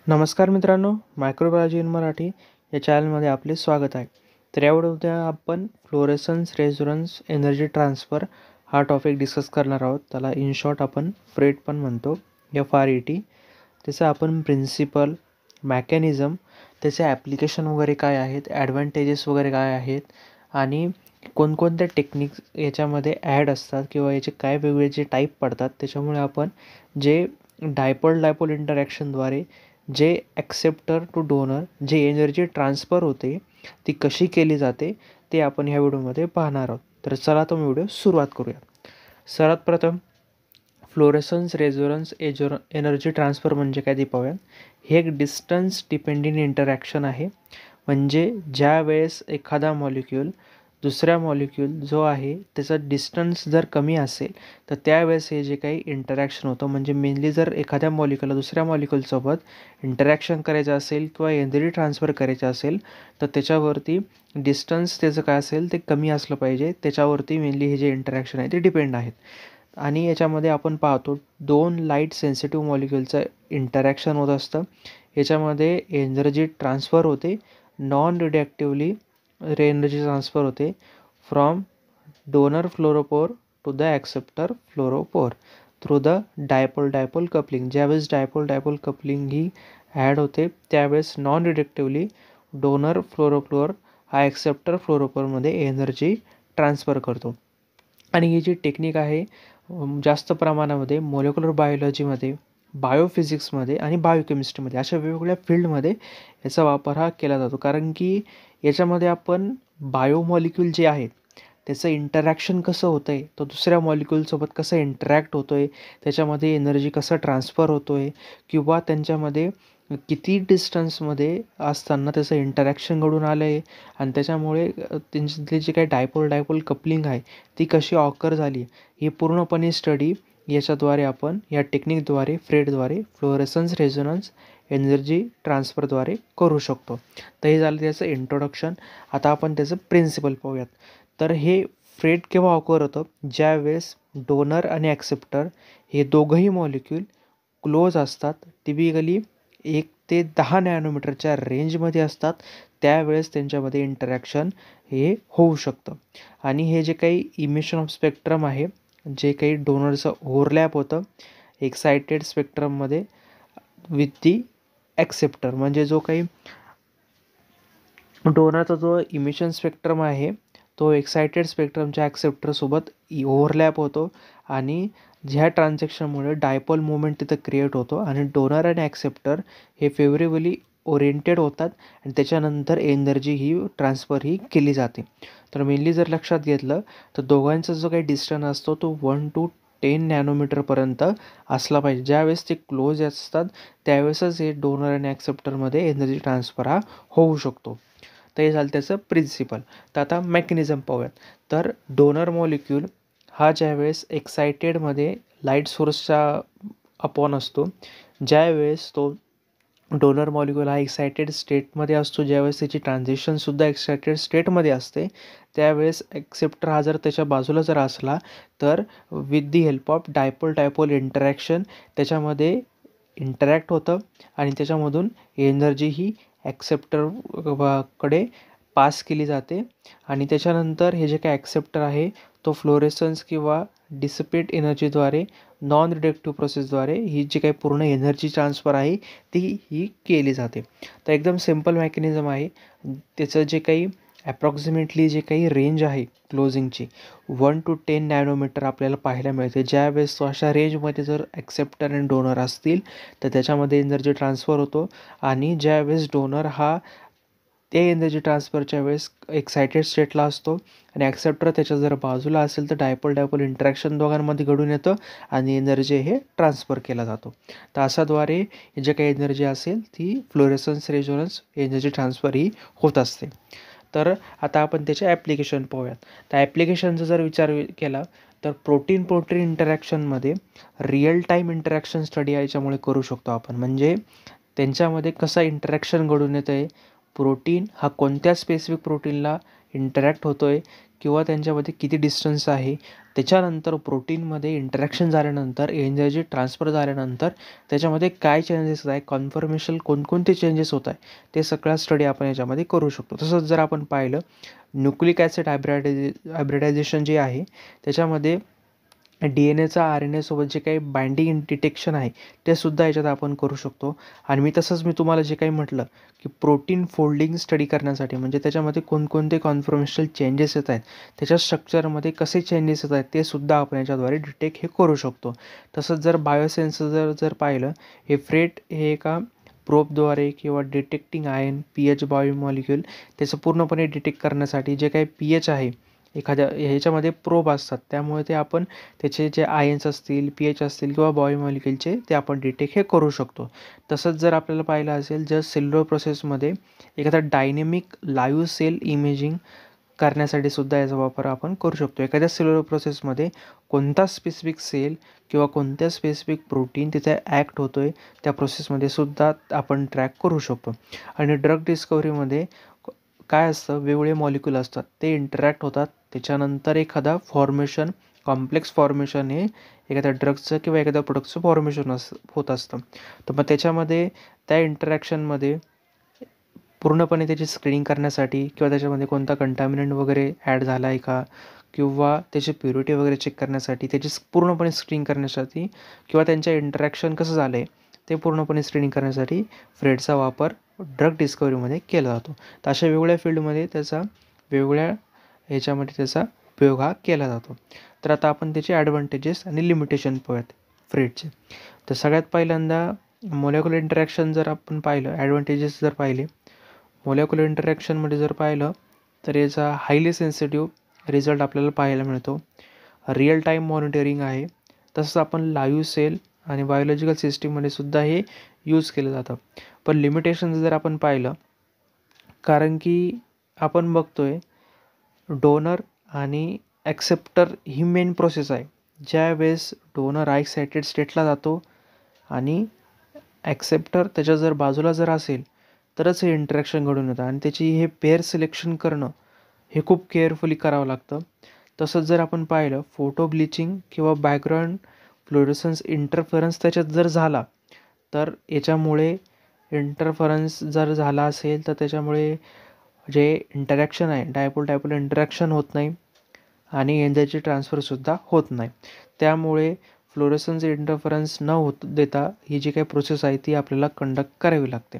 नमस्कार मित्रांनो, microbiology in Marathi या चॅनलमध्ये आपले स्वागत आहे. तर यावर उद्या आपण फ्लोरेसन्स रेझोनन्स एनर्जी ट्रान्सफर हा टॉपिक डिस्कस करणार आहोत. त्याला इन शॉर्ट आपण फ्रेट पण म्हणतो, FRET. त्याचं आपण प्रिन्सिपल, मॅकॅनिझम, त्याचे ॲप्लिकेशन वगैरे काय आहेत, ॲडव्हान्टेजेस वगैरे काय आहेत आणि कोणकोणत्या टेक्निक्स याच्यामध्ये ॲड असतात किंवा याचे काय वेगवेगळे जे टाईप पडतात, त्याच्यामुळे आपण जे डायपोल इंटरॅक्शनद्वारे जे ॲक्सेप्टर टू डोनर जे एनर्जी ट्रान्सफर होते ती कशी केली जाते ते आपण ह्या व्हिडिओमध्ये पाहणार आहोत. तर चला तो व्हिडिओ सुरुवात करूया. सर्वात प्रथम फ्लोरेसन्स रेझोनन्स एनर्जी ट्रान्सफर म्हणजे काय ते पाहूया. हे एक डिस्टन्स डिपेंडिंग इंटरॅक्शन आहे. म्हणजे ज्या वेळेस एखादा मॉलिक्यूल दुसऱ्या मॉलिक्यूल जो आहे त्याचा डिस्टन्स जर कमी असेल तर त्यावेळेस हे जे काही इंटरॅक्शन होतं, म्हणजे मेनली जर एखाद्या मॉलिक्यूलला दुसऱ्या मॉलिक्यूलसोबत इंटरॅक्शन करायचं असेल किंवा एनर्जी ट्रान्सफर करायचं असेल तर त्याच्यावरती डिस्टन्स त्याचं काय असेल ते कमी असलं पाहिजे. त्याच्यावरती मेनली हे जे इंटरॅक्शन आहे ते डिपेंड आहेत. आणि याच्यामध्ये आपण पाहतो दोन लाईट सेन्सिटिव्ह मॉलिक्यूलचं इंटरॅक्शन होत असतं. याच्यामध्ये एनर्जी ट्रान्सफर होते, नॉन रिडक्टिव्हली एनर्जी ट्रान्सफर होते from donor fluorophore to the acceptor fluorophore through the dipole coupling. ज्यावेळेस डायपोल कपलिंग ही ॲड होते त्यावेळेस नॉन रिडक्टिव्हली डोनर फ्लोरोपोर हा ॲक्सेप्टर फ्लोरोपोरमध्ये एनर्जी ट्रान्सफर करतो. आणि ही जी टेक्निक आहे जास्त प्रमाणामध्ये मोलेक्युलर बायोलॉजीमध्ये, बायोफिजिक्समध्ये आणि बायोकेमिस्ट्रीमध्ये अशा वेगवेगळ्या फील्डमध्ये याचा वापर हा केला जातो. कारण की याच्यामध्ये आपण बायोमॉलिक्यूल जे आहेत त्याचं इंटरॅक्शन कसं होतं आहे, तो दुसऱ्या मॉलिक्यूलसोबत कसं इंटरॅक्ट होतो आहे, त्याच्यामध्ये एनर्जी कसं ट्रान्सफर होतो आहे किंवा त्यांच्यामध्ये किती डिस्टन्समध्ये असताना त्याचं इंटरॅक्शन घडून आलं आहे आणि त्याच्यामुळे त्यांची जी काही डायपोल कपलिंग आहे ती कशी ऑकर झाली ही पूर्णपणे स्टडी याच्याद्वारे आपण या टेक्निकद्वारे फ्रेटद्वारे फ्लोरेसन्स रेझोनन्स एनर्जी ट्रान्सफरद्वारे करू शकतो. तर हे झालं त्याचं इंट्रोडक्शन. आता आपण त्याचं प्रिन्सिपल पाहूयात. तर हे फ्रेट केव्हा ऑकर होतं, ज्यावेळेस डोनर आणि ॲक्सेप्टर हे दोघंही मॉलिक्यूल क्लोज असतात, टिपिकली 1 ते 10 नॅनोमीटरच्या रेंजमध्ये असतात, त्यावेळेस त्यांच्यामध्ये इंटरॅक्शन हे होऊ शकतं. आणि हे जे काही इमिशन ऑफ स्पेक्ट्रम आहे, जे काही डोनरचं ओव्हरलॅप होतं एक्सायटेड स्पेक्ट्रममध्ये विथ दी ॲक्सेप्टर, म्हणजे जो काही डोनरचा जो इमिशन स्पेक्ट्रम आहे तो एक्सायटेड स्पेक्ट्रमच्या ॲक्सेप्टरसोबत ओव्हरलॅप होतो आणि ह्या ट्रान्झॅक्शनमुळे डायपोल मुवमेंट तिथं क्रिएट होतो आणि डोनर आणि ॲक्सेप्टर हे फेवरेबली ओरिएंटेड होतात आणि त्याच्यानंतर एनर्जी ही ट्रान्सफर ही केली जाते. तर मेनली जर लक्षात घेतलं तर दोघांचा जो काही डिस्टन्स असतो तो 1 to 10 नॅनोमीटरपर्यंत असला पाहिजे. ज्यावेळेस ते क्लोज असतात त्यावेळेसच हे डोनर आणि ॲक्सेप्टरमध्ये एनर्जी ट्रान्सफर हा होऊ शकतो. तर हे झालं त्याचं प्रिन्सिपल. तर आता मेकॅनिझम पाहूयात. तर डोनर मॉलिक्यूल हा ज्यावेळेस एक्सायटेडमध्ये लाईट सोर्सच्या अपॉन असतो, ज्यावेळेस तो डोनर मॉलिक्यूल हा एक्सायटेड स्टेटमध्ये असतो, ज्यावेळेस त्याची ट्रान्झिशनसुद्धा एक्सायटेड स्टेटमध्ये असते, त्यावेळेस ॲक्सेप्टर हा जर त्याच्या बाजूला जर असला तर with the help of dipole interaction त्याच्यामध्ये इंटरॅक्ट होतं आणि त्याच्यामधून एनर्जी ही ॲक्सेप्टर कडे पास केली जाते. आणि त्याच्यानंतर हे जे काही ॲक्सेप्टर आहे तो फ्लोरेसन्स किंवा डिसिपेट एनर्जीद्वारे नॉन रिडक्टिव्ह प्रोसेसद्वारे ही जी काही पूर्ण एनर्जी ट्रान्सफर आहे ती ही केली जाते. तर एकदम सिम्पल मेकॅनिझम आहे. त्याचं जे काही ॲप्रॉक्सिमेटली जे काही रेंज आहे क्लोजिंगची 1 to 10 नॅनोमीटर आपल्याला पाहायला मिळते. ज्यावेळेस तो अशा रेंजमध्ये जर ॲक्सेप्टर आणि डोनर असतील तर त्याच्यामध्ये एनर्जी ट्रान्सफर होतो आणि ज्यावेळेस डोनर हा ते एनर्जी ट्रान्सफरच्या वेळेस एक्सायटेड स्टेटला असतो आणि ॲक्सेप्टर त्याच्या जर बाजूला असेल तर डायपोल इंटरॅक्शन दोघांमध्ये घडून येतं आणि एनर्जी हे ट्रान्सफर केला जातो. तर अशाद्वारे जे काही एनर्जी असेल ती फ्लोरेसन्स रेझोनन्स एनर्जी ट्रान्सफर ही होत असते. तर आता आपण त्याचे ॲप्लिकेशन पाहूयात. तर ॲप्लिकेशनचा जर विचार केला तर प्रोटीन इंटरॅक्शनमध्ये रिअल टाईम इंटरॅक्शन स्टडी याच्यामुळे करू शकतो आपण. म्हणजे त्यांच्यामध्ये कसं इंटरॅक्शन घडून येतं आहे, प्रोटीन हा कोणत्या स्पेसिफिक प्रोटीनला इंटरॅक्ट होतो आहे किंवा त्यांच्यामध्ये किती डिस्टन्स आहे त्याच्यानंतर प्रोटीनमध्ये इंटरॅक्शन झाल्यानंतर एनर्जी ट्रान्सफर झाल्यानंतर त्याच्यामध्ये काय चेंजेस आहे, कॉन्फर्मेशन कोणकोणते चेंजेस होत आहे ते सगळा स्टडी आपण याच्यामध्ये करू शकतो. तसंच जर आपण पाहिलं न्यूक्लिक ॲसिड हायब्रिडायझेशन जे आहे त्याच्यामध्ये DNA RNA सोबत जे काही बाइंडिंग डिटेक्शन आहे ते सुद्धा याच्यात आपण करू शकतो. आणि तसंच मी तुम्हाला जे काही म्हटलं की प्रोटीन फोल्डिंग स्टडी करण्यासाठी म्हणजे त्याच्यामध्ये कोणकोणते कॉन्फर्मेशनल चेंजेस येत आहेत, त्याच्या स्ट्रक्चरमध्ये कसे चेंजेस येत आहेत ते सुद्धा आपण याच्याद्वारे डिटेक्ट हे करू शकतो. तसंच जर बायोसेन्सर जर पाहिलं, हे फ्रेट हे एका प्रोबद्वारे किंवा डिटेक्टिंग आयन pH बायोमॉलिक्यूल त्याचं पूर्णपणे डिटेक्ट करण्यासाठी जे काही pH आहे एखाद्या ह्याच्यामध्ये प्रोब असतात, त्यामुळे ते आपण त्याचे जे आयन्स असतील, pH असतील किंवा बायोमॉलिक्यूलचे ते आपण डिटेक्ट हे करू शकतो. तसंच जर आपल्याला पाहिलं असेल, जर सेल्युलर प्रोसेसमध्ये एखादा डायनेमिक लाईव्ह सेल इमेजिंग करण्यासाठी सुद्धा याचा वापर आपण करू शकतो. एखाद्या सेल्युलर प्रोसेसमध्ये कोणता स्पेसिफिक सेल किंवा कोणत्या स्पेसिफिक प्रोटीन तिथे ॲक्ट होतो आहे त्या प्रोसेसमध्ये सुद्धा आपण ट्रॅक करू शकतो. आणि ड्रग डिस्कवरीमध्ये काय असतं, वेगवेगळे मॉलिक्यूल असतात, ते इंटरॅक्ट होतात, त्याच्यानंतर एखादा फॉर्मेशन कॉम्प्लेक्स फॉर्मेशन हे एखाद्या ड्रगचं किंवा एखाद्या प्रोडक्टचं फॉर्मेशन होत असतं. तर मग त्याच्यामध्ये त्या इंटरॅक्शनमध्ये पूर्णपणे त्याची स्क्रीनिंग करण्यासाठी किंवा त्याच्यामध्ये कोणता कंटॅमिनंट वगैरे ॲड झाला आहे का किंवा त्याची प्युरिटी वगैरे चेक करण्यासाठी, त्याची पूर्णपणे स्क्रीनिंग करण्यासाठी किंवा त्यांच्या इंटरॅक्शन कसं झालं आहे ते पूर्णपणे स्क्रीनिंग करण्यासाठी फ्रेटचा वापर ड्रग डिस्कवरीमध्ये केला जातो. तर अशा वेगवेगळ्या फील्डमध्ये त्याचा वेगवेगळ्या ह्याच्यामध्ये त्याचा उपयोग हा केला जातो. तर आता आपण त्याचे ॲडव्हान्टेजेस आणि लिमिटेशन पाहूयात फ्रेटचे. तर सगळ्यात पहिल्यांदा मोलेक्युलर इंटरॅक्शन जर आपण पाहिलं, ॲडव्हान्टेजेस जर पाहिले, मोलेक्युलर इंटरॅक्शनमध्ये जर पाहिलं तर याचा हायली सेन्सिटिव्ह रिझल्ट आपल्याला पाहायला मिळतो. रिअल टाईम मॉनिटरिंग आहे. तसंच आपण लाईव्ह सेल आणि बायोलॉजिकल सिस्टीममध्ये सुद्धा हे यूज केलं जातं. पण लिमिटेशन्स जर आपण पाहिलं, कारण की आपण बघतोय डोनर आणि ॲक्सेप्टर ही मेन प्रोसेस आहे. ज्यावेळेस डोनर एक्सायटेड स्टेटला जातो आणि ॲक्सेप्टर त्याच्या जर बाजूला जर असेल तरच हे इंटरॅक्शन घडून येतं आणि त्याची हे पेअर सिलेक्शन करणं हे खूप केअरफुली करावं लागतं. तसंच जर आपण पाहिलं फोटो ब्लिचिंग किंवा बॅकग्राऊंड फ्लोरोसन्स इंटरफरन्स त्याच्यात जर झाला तर याच्यामुळे इंटरफरन्स जर झाला असेल तर त्याच्यामुळे जे इंटरॅक्शन आहे डायपोल इंटरॅक्शन होत नाही आणि एनर्जी ट्रान्सफरसुद्धा होत नाही. त्यामुळे फ्लोरोसन्स इंटरफरन्स न देता ही जी काही प्रोसेस आहे ती आपल्याला कंडक्ट करावी लागते.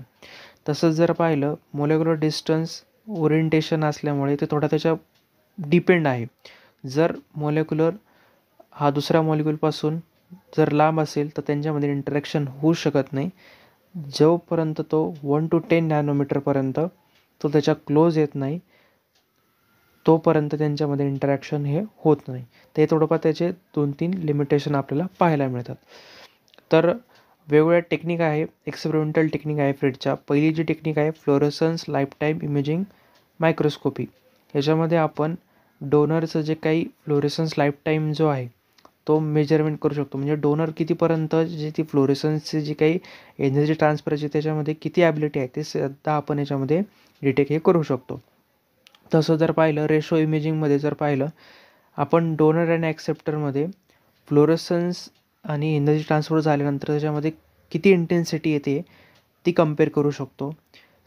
तसंच जर पाहिलं मोलेक्युलर डिस्टन्स ओरिएंटेशन असल्यामुळे ते थोडा त्याच्या डिपेंड आहे. जर मोलेक्युलर हा दुसऱ्या मॉलिक्यूलपासून जर लांब असेल तर त्यांच्यामध्ये इंटरॅक्शन होऊ शकत नाही. जोपर्यंत तो 1 to 10 नॅनोमीटरपर्यंत तो त्याच्या क्लोज येत नाही तोपर्यंत त्यांच्यामध्ये इंटरॅक्शन हे होत नाही. ते थोडंफार त्याचे 2-3 लिमिटेशन आपल्याला पाहायला मिळतात. तर वेगवेगळ्या टेक्निक आहे, एक्सपेरिमेंटल टेक्निक आहे फ्रेटच्या. पहिली जी टेक्निक आहे फ्लोरोसन्स लाईफटाईम इमेजिंग मायक्रोस्कोपी. याच्यामध्ये आपण डोनरचं जे काही फ्लोरोसन्स लाईफटाईम जो आहे तो मेजरमेंट करू शकतो. म्हणजे डोनर कितीपर्यंत जी ती फ्लोरोसन्सची जी काही एनर्जी ट्रान्सफरची त्याच्यामध्ये किती ॲबिलिटी आहे ते सुद्धा आपण याच्यामध्ये डिटेक्ट हे करू शकतो. तसं जर पाहिलं रेशो इमेजिंगमध्ये जर पाहिलं आपण डोनर आणि ॲक्सेप्टरमध्ये फ्लोरोसन्स आणि एनर्जी ट्रान्सफर झाल्यानंतर त्याच्यामध्ये किती इंटेन्सिटी येते ती कम्पेअर करू शकतो.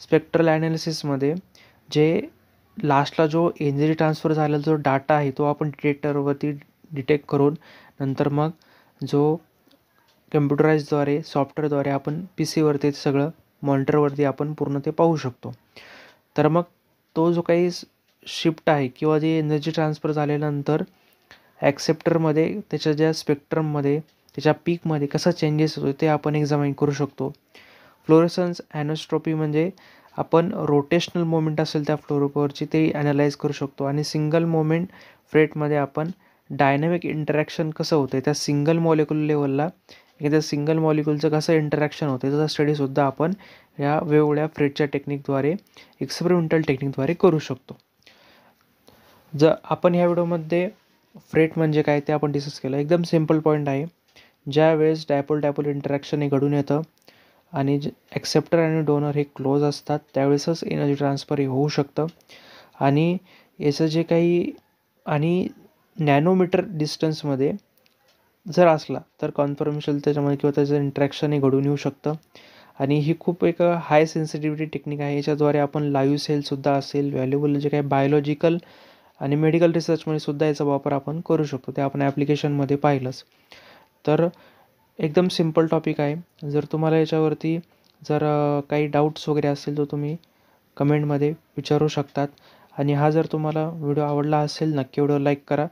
स्पेक्ट्रल ॲनालिसिसमध्ये जे लास्टला जो एनर्जी ट्रान्सफर झालेला जो डाटा आहे तो आपण डिटेक्टरवरती डिटेक्ट करून नंतर मग जो कम्प्युटराईजद्वारे सॉफ्टवेअरद्वारे आपण PCवरती सगळं मॉनिटरवरती आपण पूर्ण ते पाहू शकतो. तर मग तो जो काही शिफ्ट आहे किंवा जे एनर्जी ट्रान्सफर झाल्यानंतर ॲक्सेप्टरमध्ये त्याच्या ज्या स्पेक्ट्रममध्ये त्याच्या पीकमध्ये कसा चेंजेस होतो ते आपण एक्झामाइन करू शकतो. फ्लोरोसन्स ॲनोस्ट्रोपी म्हणजे आपण रोटेशनल मोमेंट असेल त्या फ्लोरोवरची ते ॲनालाइज करू शकतो आणि सिंगल मोमेंट फ्रेटमध्ये आपण डायनॅमिक इंटरॅक्शन कसं होतं आहे त्या सिंगल मॉलिक्यूल लेवलला एखाद्या सिंगल मॉलिक्यूलचं कसं इंटरॅक्शन होतं त्याचा स्टडीसुद्धा आपण या वेगवेगळ्या फ्रेटच्या टेक्निकद्वारे एक्सपेरिमेंटल टेक्निकद्वारे करू शकतो. जर आपण ह्या व्हिडिओमध्ये फ्रेट म्हणजे काय ते आपण डिस्कस केलं. एकदम सिम्पल पॉईंट आहे. ज्या वेळेस डायपोल इंटरॅक्शन हे घडून येतं आणि ॲक्सेप्टर आणि डोनर हे क्लोज असतात त्यावेळेसच एनर्जी ट्रान्सफर हे होऊ शकतं. आणि याचं जे काही आणि नॅनोमीटर डिस्टन्समध्ये जर असला तर कॉन्फर्मेशन त्याच्यामध्ये किंवा त्याचं इंट्रॅक्शन हे घडून येऊ शकतं. आणि ही खूप एक हाय सेन्सिटिव्हिटी टेक्निक आहे. याच्याद्वारे आपण लाईव्ह सेलसुद्धा असेल, व्हॅल्युएबल जे काही बायोलॉजिकल आणि मेडिकल रिसर्चमध्ये सुद्धा याचा वापर आपण करू शकतो. ते आपण ॲप्लिकेशनमध्ये पाहिलंच. तर एकदम सिम्पल टॉपिक आहे. जर तुम्हाला याच्यावरती जर काही डाऊट्स वगैरे असतील तर तुम्ही कमेंटमध्ये विचारू शकतात. आणि हा जर तुम्हाला व्हिडिओ आवडला असेल नक्की व्हिडिओ लाईक करा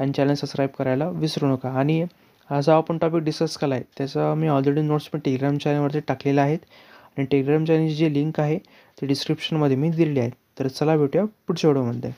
आणि चॅनल सबस्क्राईब करायला विसरू नका. आणि हा जो आपण टॉपिक डिस्कस केला आहे त्याचा मी ऑलरेडी नोट्स पण टेलिग्राम चॅनलवरती टाकलेला आहेत आणि टेलिग्राम चॅनलची जी लिंक आहे ती डिस्क्रिप्शनमध्ये मी दिलेली आहे. तर चला भेटूया पुढच्या व्हिडिओमध्ये.